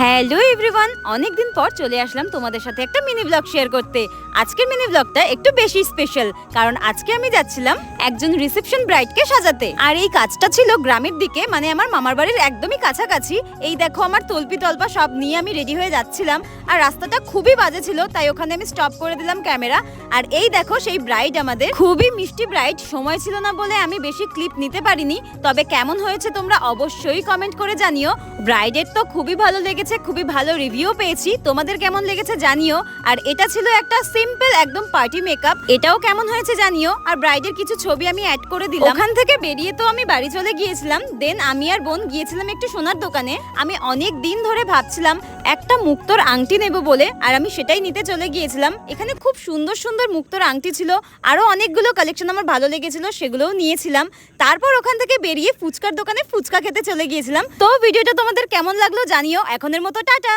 Hello everyone, অনেকদিন পর চলে আসলাম তোমাদের সাথে একটা মিনি ব্লগ শেয়ার করতে। আজকের মিনি ব্লগটা একটু বেশি স্পেশাল, কারণ আজকে আমি যাচ্ছিলাম একজন রিসেপশন ব্রাইডকে সাজাতে। আর এই কাজটা ছিল গ্রামের দিকে, মানে আমার মামার বাড়ির একদমই কাছাকাছি। এই দেখো আমার তলপি তলপা সব নিয়ে আমি রেডি হয়ে যাচ্ছিলাম, আর রাস্তাটা খুবই বাজে ছিল, তাই ওখানে আমি স্টপ করে দিলাম ক্যামেরা। আর এই দেখো সেই ব্রাইড, আমাদের খুবই মিষ্টি ব্রাইড। সময় ছিল না বলে আমি বেশি ক্লিপ নিতে পারিনি, তবে কেমন হয়েছে তোমরা অবশ্যই কমেন্ট করে জানিও। ব্রাইডের তো খুবই ভালো লেগেছে, খুবই ভালো রিভিউ পেয়েছি, তোমাদের কেমন লেগেছে জানিও। আর এটা ছিল একটা সিম্পল একদম পার্টি মেকআপ, এটাও কেমন হয়েছে জানিও। আর ব্রাইডের কিছু ছবি আমি অ্যাড করে দিলাম। ওখান থেকে বেরিয়ে তো আমি বাড়ি চলে গিয়েছিলাম। দেন আমি আর বোন গিয়েছিলাম একটু সোনার দোকানে। আমি অনেক দিন ধরে ভাবছিলাম একটা মুক্তোর আংটি নেব বলে, আর আমি সেটাই নিতে চলে গিয়েছিলাম। এখানে খুব সুন্দর সুন্দর মুক্তোর আংটি ছিল, আরো অনেকগুলো কালেকশন আমার ভালো লেগেছিল, সেগুলোও নিয়েছিলাম। তারপর ওখান থেকে বেরিয়ে ফুচকার দোকানে ফুচকা খেতে চলে গিয়েছিলাম। তো ভিডিওটা তোমাদের কেমন লাগলো জানিও। এখনের মতো টাটা।